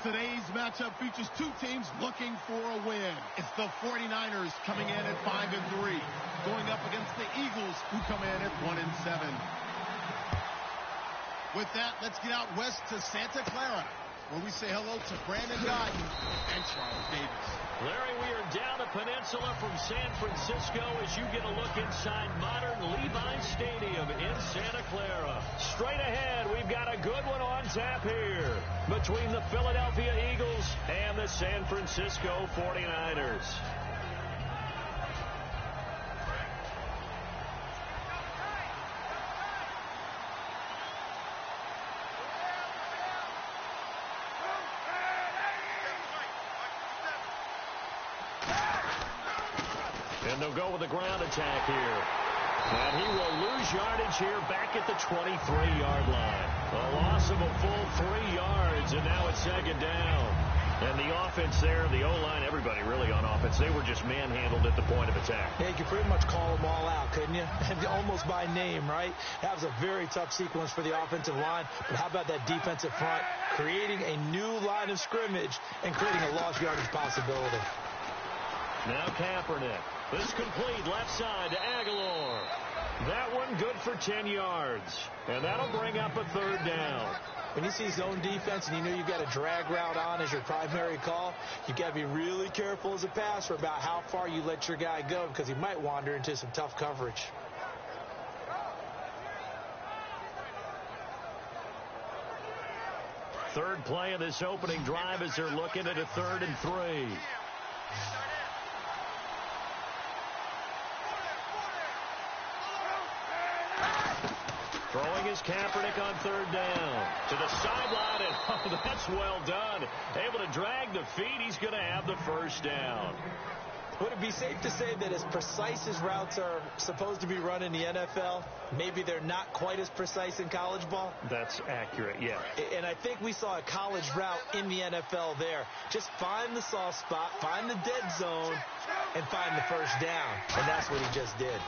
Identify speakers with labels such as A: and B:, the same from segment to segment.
A: Today's matchup features two teams looking for a win. It's the 49ers coming in at 5-3, going up against the Eagles, who come in at 1-7. With that, let's get out west to Santa Clara, where we say hello to Brandon Gaudin and Charles Davis.
B: Larry, we are down a peninsula from San Francisco as you get a look inside modern Levi's Stadium in Santa Clara. Straight ahead, we've got a good one on tap here between the Philadelphia Eagles and the San Francisco 49ers. And they'll go with the ground attack here. And he will lose yardage here back at the 23-yard line. A loss of a full 3 yards, and now it's second down. And the offense there, the O-line, everybody really on offense, they were just manhandled at the point of attack.
C: Yeah, you could pretty much call them all out, couldn't you? Almost by name, right? That was a very tough sequence for the offensive line. But how about that defensive front creating a new line of scrimmage and creating a lost yardage possibility?
B: Now Kaepernick. This complete left side to Aguilar. That one good for 10 yards. And that'll bring up a third down.
C: When you see zone defense and you know you've got a drag route on as your primary call, you got to be really careful as a passer about how far you let your guy go because he might wander into some tough coverage.
B: Third play of this opening drive as they're looking at a 3rd and 3. Throwing his Kaepernick on 3rd down. To the sideline, and oh, that's well done. Able to drag the feet. He's going to have the first down.
C: Would it be safe to say that as precise as routes are supposed to be run in the NFL, maybe they're not quite as precise in college ball?
B: That's accurate, yeah.
C: And I think we saw a college route in the NFL there. Just find the soft spot, find the dead zone, and find the first down. And that's what he just did.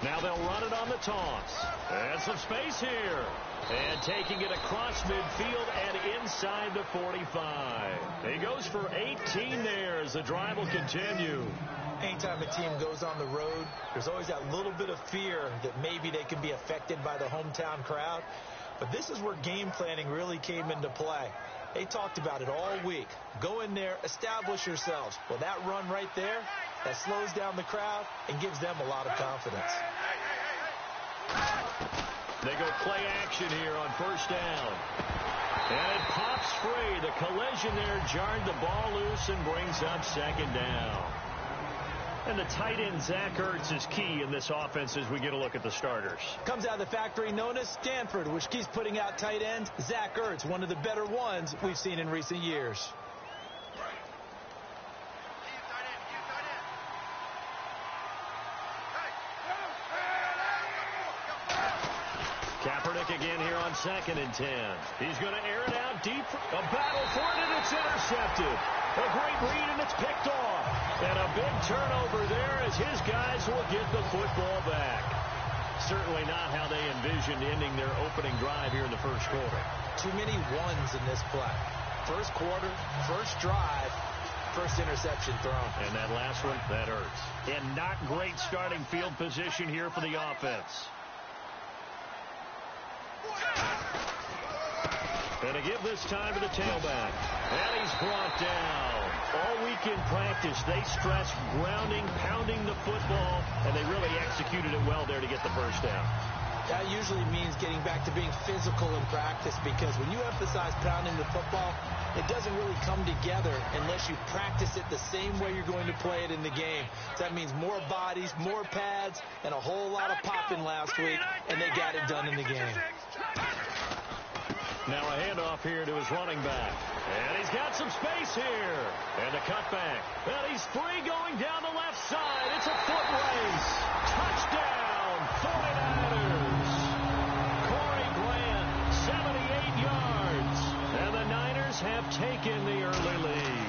B: Now they'll run it on the toss. And some space here. And taking it across midfield and inside the 45. He goes for 18 there as the drive will continue.
C: Anytime a team goes on the road, there's always that little bit of fear that maybe they can be affected by the hometown crowd. But this is where game planning really came into play. They talked about it all week. Go in there, establish yourselves. Well, that run right there, that slows down the crowd and gives them a lot of confidence.
B: They go play action here on first down. And it pops free. The collision there jarred the ball loose and brings up second down. And the tight end, Zach Ertz, is key in this offense as we get a look at the starters.
C: Comes out of the factory known as Stanford, which keeps putting out tight ends. Zach Ertz, one of the better ones we've seen in recent years.
B: Kaepernick again here on 2nd and 10. He's going to air it out deep. A battle for it, and it's intercepted. A great read, and it's picked off. And a big turnover there as his guys will get the football back. Certainly not how they envisioned ending their opening drive here in the first quarter.
C: Too many ones in this play. First quarter, first drive, first interception thrown.
B: And that last one, that hurts. And not great starting field position here for the offense. And to give this time to the tailback. And he's brought down. All week in practice, they stressed grounding, pounding the football, and they really executed it well there to get the first down.
C: That usually means getting back to being physical in practice, because when you emphasize pounding the football, it doesn't really come together unless you practice it the same way you're going to play it in the game. That means more bodies, more pads, and a whole lot of popping last week, and they got it done in the game.
B: Now a handoff here to his running back. And he's got some space here. And a cutback. And he's free going down the left side. It's a foot race. Touchdown, 49ers. Corey Grant, 78 yards. And the Niners have taken the early lead.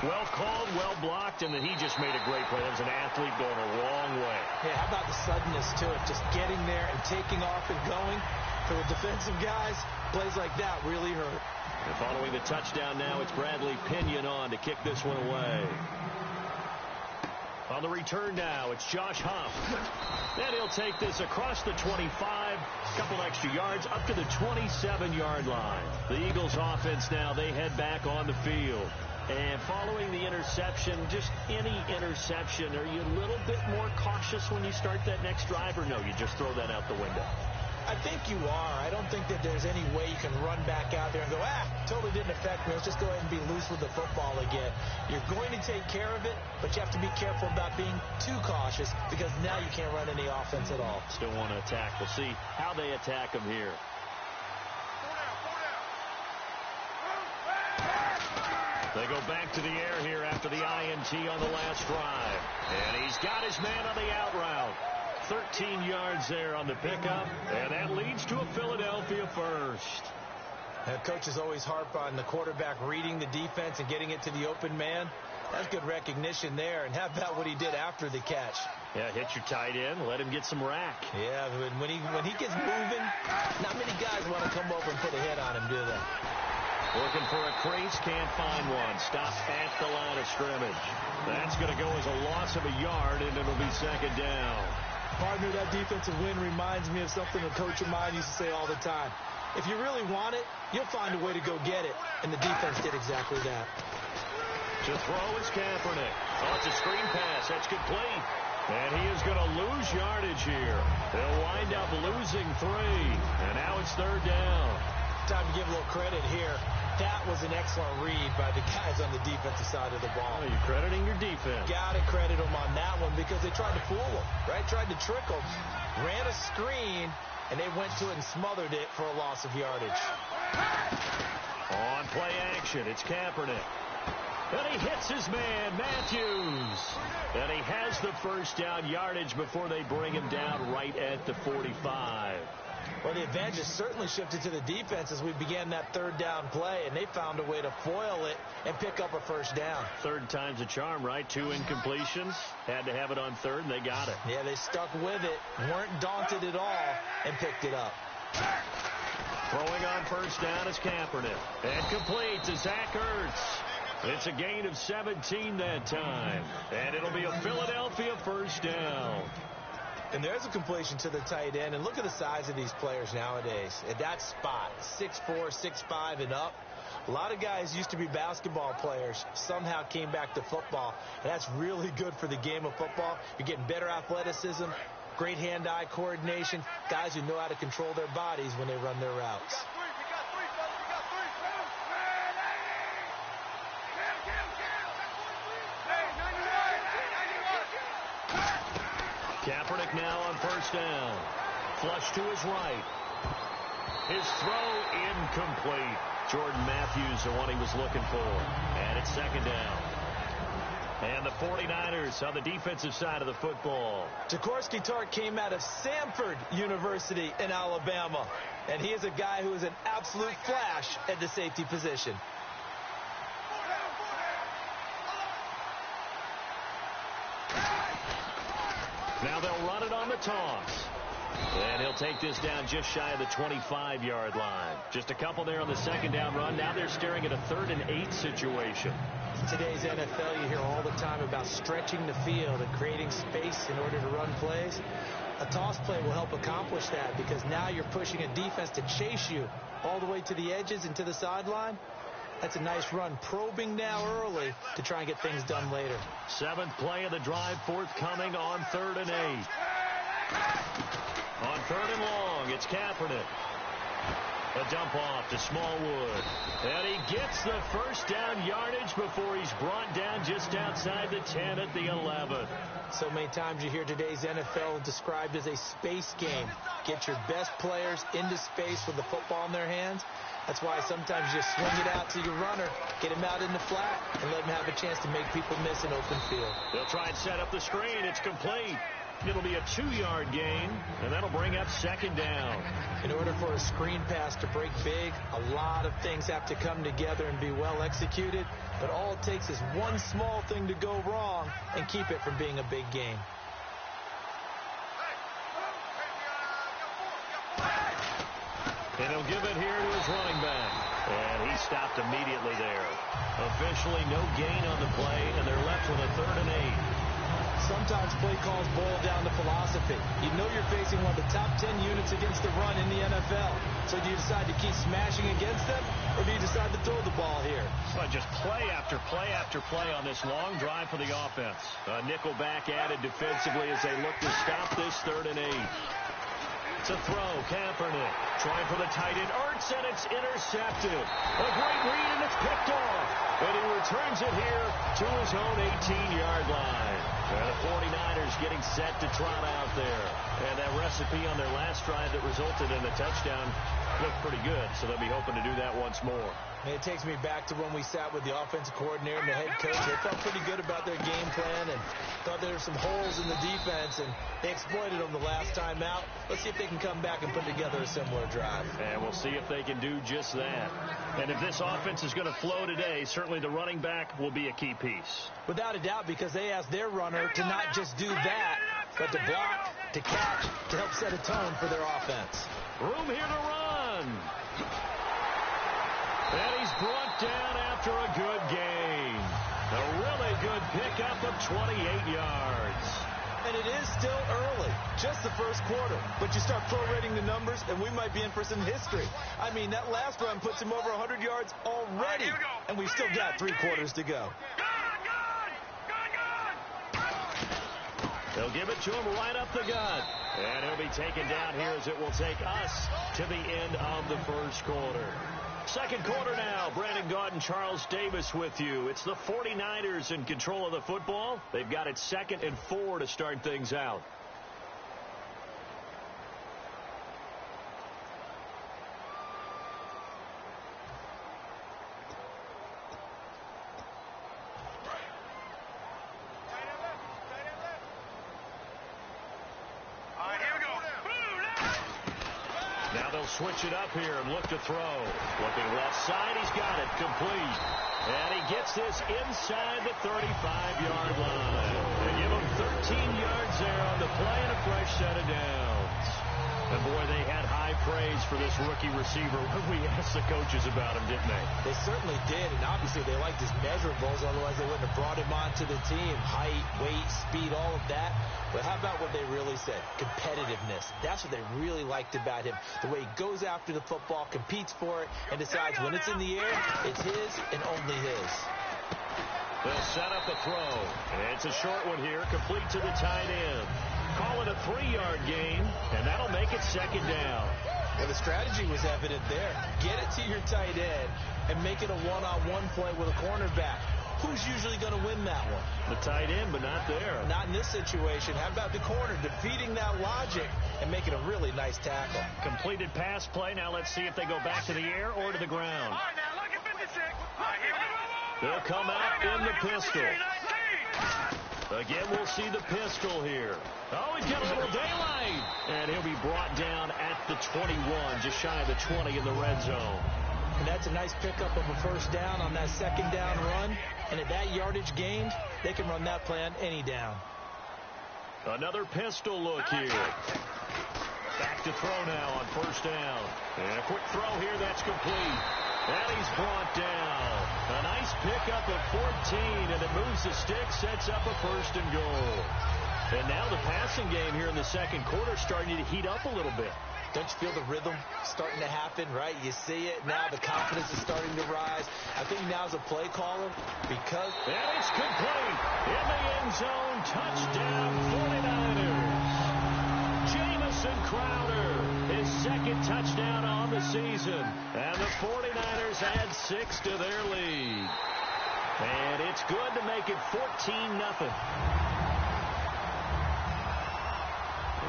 B: Well called, well blocked, and then he just made a great play. That was an athlete going a long way.
C: Yeah, how about the suddenness to it? Just getting there and taking off and going. For the defensive guys, plays like that really hurt.
B: And following the touchdown now, it's Bradley Pinion on to kick this one away. On the return now, it's Josh Huff. And he'll take this across the 25, couple extra yards, up to the 27-yard line. The Eagles offense now, they head back on the field. And following the interception, just any interception, are you a little bit more cautious when you start that next drive, or no, you just throw that out the window?
C: I think you are. I don't think that there's any way you can run back out there and go, totally didn't affect me. Let's just go ahead and be loose with the football again. You're going to take care of it, but you have to be careful about being too cautious because now you can't run any offense at all.
B: Still want to attack. We'll see how they attack them here. They go back to the air here after the INT on the last drive. And he's got his man on the out route. 13 yards there on the pickup, and that leads to a Philadelphia first.
C: Coaches always harp on the quarterback reading the defense and getting it to the open man. That's good recognition there. And how about what he did after the catch?
B: Yeah, hit your tight end, let him get some rack.
C: Yeah, when he gets moving, not many guys want to come over and put a hit on him, do they?
B: Looking for a crease, can't find one. Stops at the line of scrimmage. That's going to go as a loss of a yard, and it'll be second down.
C: Partner, that defensive win reminds me of something a coach of mine used to say all the time. If you really want it, you'll find a way to go get it. And the defense did exactly that.
B: To throw is Kaepernick. Oh, it's a screen pass. That's complete. And he is going to lose yardage here. They'll wind up losing 3. And now it's third down.
C: Time to give a little credit here. That was an excellent read by the guys on the defensive side of the ball.
B: Oh, you're crediting your defense.
C: Got to credit them on that one because they tried to fool them, right? Tried to trick them. Ran a screen, and they went to it and smothered it for a loss of yardage.
B: On play action, it's Kaepernick. And he hits his man, Matthews. And he has the first down yardage before they bring him down right at the 45.
C: Well, the advantage has certainly shifted to the defense as we began that third down play, and they found a way to foil it and pick up a first down.
B: Third time's a charm, right? 2 incompletions. Had to have it on third, and they got it.
C: Yeah, they stuck with it, weren't daunted at all, and picked it up.
B: Throwing on first down is Kaepernick. And complete to Zach Ertz. It's a gain of 17 that time. And it'll be a Philadelphia first down.
C: And there's a completion to the tight end. And look at the size of these players nowadays. At that spot, 6'4", 6'5", and up. A lot of guys used to be basketball players, somehow came back to football. And that's really good for the game of football. You're getting better athleticism, great hand-eye coordination, guys who know how to control their bodies when they run their routes.
B: Kaepernick now on first down. Flush to his right. His throw incomplete. Jordan Matthews, the one he was looking for. And it's second down. And the 49ers on the defensive side of the football.
C: Jaworski Tartt came out of Samford University in Alabama. And he is a guy who is an absolute flash at the safety position.
B: Now they'll run it on the toss. And he'll take this down just shy of the 25-yard line. Just a couple there on the second down run. Now they're staring at a 3rd and 8 situation.
C: In today's NFL, you hear all the time about stretching the field and creating space in order to run plays. A toss play will help accomplish that because now you're pushing a defense to chase you all the way to the edges and to the sideline. That's a nice run, probing now early to try and get things done later.
B: 7th play of the drive forthcoming on 3rd and 8. On 3rd and long, it's Kaepernick. A dump off to Smallwood. And he gets the first down yardage before he's brought down just outside the 10 at the 11.
C: So many times you hear today's NFL described as a space game. Get your best players into space with the football in their hands. That's why sometimes you swing it out to your runner, get him out in the flat, and let him have a chance to make people miss an open field.
B: They'll try and set up the screen. It's complete. It'll be a 2-yard gain, and that'll bring up second down.
C: In order for a screen pass to break big, a lot of things have to come together and be well executed. But all it takes is one small thing to go wrong and keep it from being a big game.
B: And he'll give it here to his running back. And he stopped immediately there. Officially no gain on the play, and they're left with a 3rd and 8.
C: Sometimes play calls boil down to philosophy. You know you're facing one of the top 10 units against the run in the NFL. So do you decide to keep smashing against them, or do you decide to throw the ball here?
B: So just play after play after play on this long drive for the offense. A nickel back added defensively as they look to stop this 3rd and 8. It's a throw. Kaepernick trying for the tight end. Ertz, and it's intercepted. A great read, and it's picked off. And he returns it here to his own 18-yard line. And the 49ers getting set to trot out there. And that recipe on their last drive that resulted in a touchdown looked pretty good, so they'll be hoping to do that once more.
C: It takes me back to when we sat with the offensive coordinator and the head coach. They felt pretty good about their game plan and thought there were some holes in the defense, and they exploited them the last time out. Let's see if they can come back and put together a similar drive.
B: And we'll see if they can do just that. And if this offense is going to flow today, certainly the running back will be a key piece.
C: Without a doubt, because they asked their runner to not just do that, but to block, to catch, to help set a tone for their offense.
B: Room here to run. And he's brought down after a good gain. A really good pickup of 28 yards.
C: And it is still early, just the first quarter. But you start prorating the numbers, and we might be in for some history. I mean, that last run puts him over 100 yards already. And we've still got 3 quarters to go.
B: They'll give it to him right up the gut. And he'll be taken down here as it will take us to the end of the first quarter. Second quarter now. Brandon Gaudin and Charles Davis with you. It's the 49ers in control of the football. They've got it 2nd and 4 to start things out. Now they'll switch it up here and look to throw. Looking left side, he's got it complete. And he gets this inside the 35-yard line. They give him 13 yards there on the play and a fresh set of downs. And boy, they had high praise for this rookie receiver when we asked the coaches about him, didn't they?
C: They certainly did, and obviously they liked his measurables, otherwise they wouldn't have brought him onto the team. Height, weight, speed, all of that. But how about what they really said? Competitiveness. That's what they really liked about him. The way he goes after the football, competes for it, and decides when it's in the air, it's his and only his.
B: They'll set up the throw. And it's a short one here, complete to the tight end. Call it a 3-yard gain, and that'll make it 2nd down.
C: And the strategy was evident there. Get it to your tight end and make it a one-on-one play with a cornerback. Who's usually going to win that one?
B: The tight end, but not there.
C: Not in this situation. How about the corner defeating that logic and making a really nice tackle?
B: Completed pass play. Now let's see if they go back to the air or to the ground. They'll come out in the pistol. Again, we'll see the pistol here. Oh, he's got a little daylight. And he'll be brought down at the 21, just shy of the 20 in the red zone.
C: And that's a nice pickup of a first down on that 2nd down run. And at that yardage gained, they can run that play on any down.
B: Another pistol look here. Back to throw now on first down. And a quick throw here, that's complete. And he's brought down. A nice pickup of 14, and it moves the stick, sets up a 1st and goal. And now the passing game here in the second quarter starting to heat up a little bit.
C: Don't you feel the rhythm starting to happen, right? You see it now. The confidence is starting to rise. I think now's a play caller because...
B: And it's complete. In the end zone. Touchdown, 49ers. Jamison Crowder, his 2nd touchdown on the season. And the 49ers add 6 to their lead. And it's good to make it 14-0.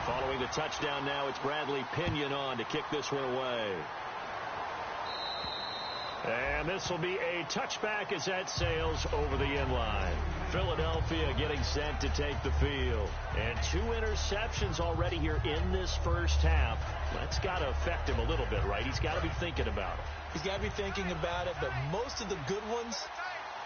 B: Following the touchdown now, it's Bradley Pinion on to kick this one away. And this will be a touchback as that sails over the end line. Philadelphia getting set to take the field. And 2 interceptions already here in this first half. That's got to affect him a little bit, right? He's got to be thinking about it.
C: He's got to be thinking about it, but most of the good ones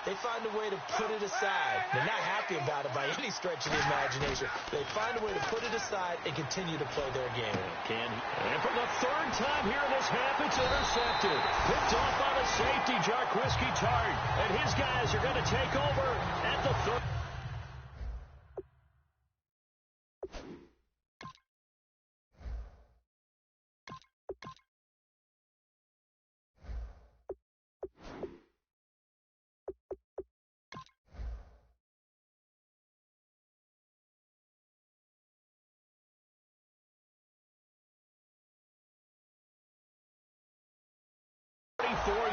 C: they find a way to put it aside. They're not happy about it by any stretch of the imagination. They find a way to put it aside and continue to play their game.
B: And for the third time here in this half, it's intercepted. Picked off by the safety, Jarquiski Tartt. And his guys are going to take over at the third.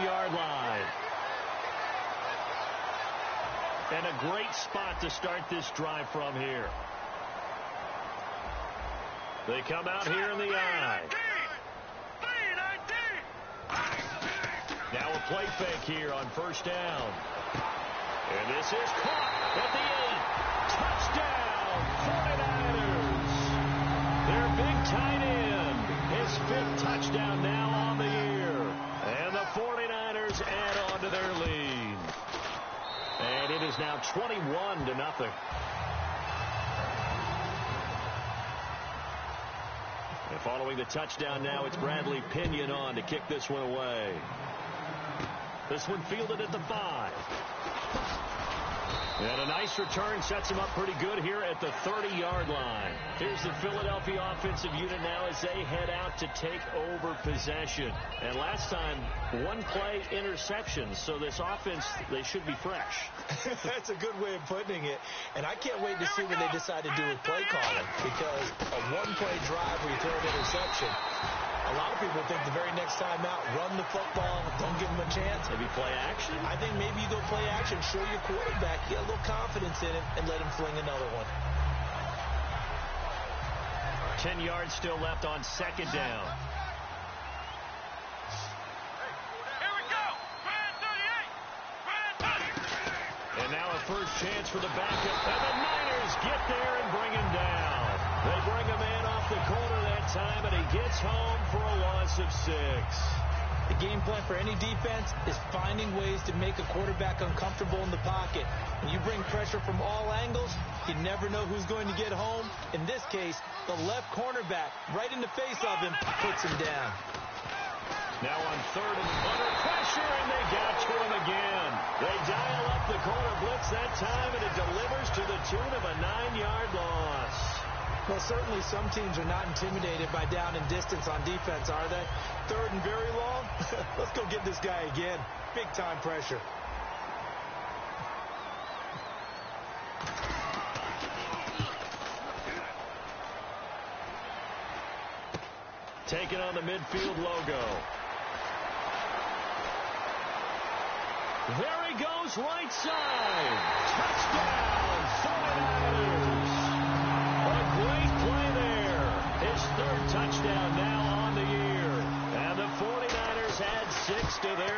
B: Yard line. And a great spot to start this drive from here. They come out here in the I. Now a play fake here on first down. And this is caught at the 8. Touchdown, 49ers. Their big tight end. His 5th touchdown now on the year. And the 49ers add on to their lead. And it is now 21-0. And following the touchdown now, it's Bradley Pinion on to kick this one away. This one fielded at the 5. And a nice return sets him up pretty good here at the 30-yard line. Here's the Philadelphia offensive unit now as they head out to take over possession. And last time, one play interception. So this offense, they should be fresh.
C: That's a good way of putting it. And I can't wait to see what they decide to do with play calling. Because a one-play drive where you throw an interception, a lot of people think the very next time out, run the football, don't give them a chance.
B: Maybe play action?
C: I think maybe you go play action, show your quarterback, get a little confidence in him, and let him fling another one.
B: 10 yards still left on second down.
D: Here we go! Brand 38!
B: And now a first chance for the backup. And the Niners get there and bring him down. They bring him in off the corner that time, and he gets home for a loss of 6.
C: The game plan for any defense is finding ways to make a quarterback uncomfortable in the pocket. When you bring pressure from all angles, you never know who's going to get home. In this case, the left cornerback, right in the face of him, puts him down.
B: Now on third and under pressure, and they got to him again. They dial up the corner blitz that time, and it delivers to the tune of a 9-yard loss.
C: Well, certainly some teams are not intimidated by down and distance on defense, are they? Third and very long? Let's go get this guy again. Big-time pressure.
B: Taking on the midfield logo. There he goes, right side. Touchdown, 49ers. A great play there. His 3rd touchdown now on the year. And the 49ers add 6 to their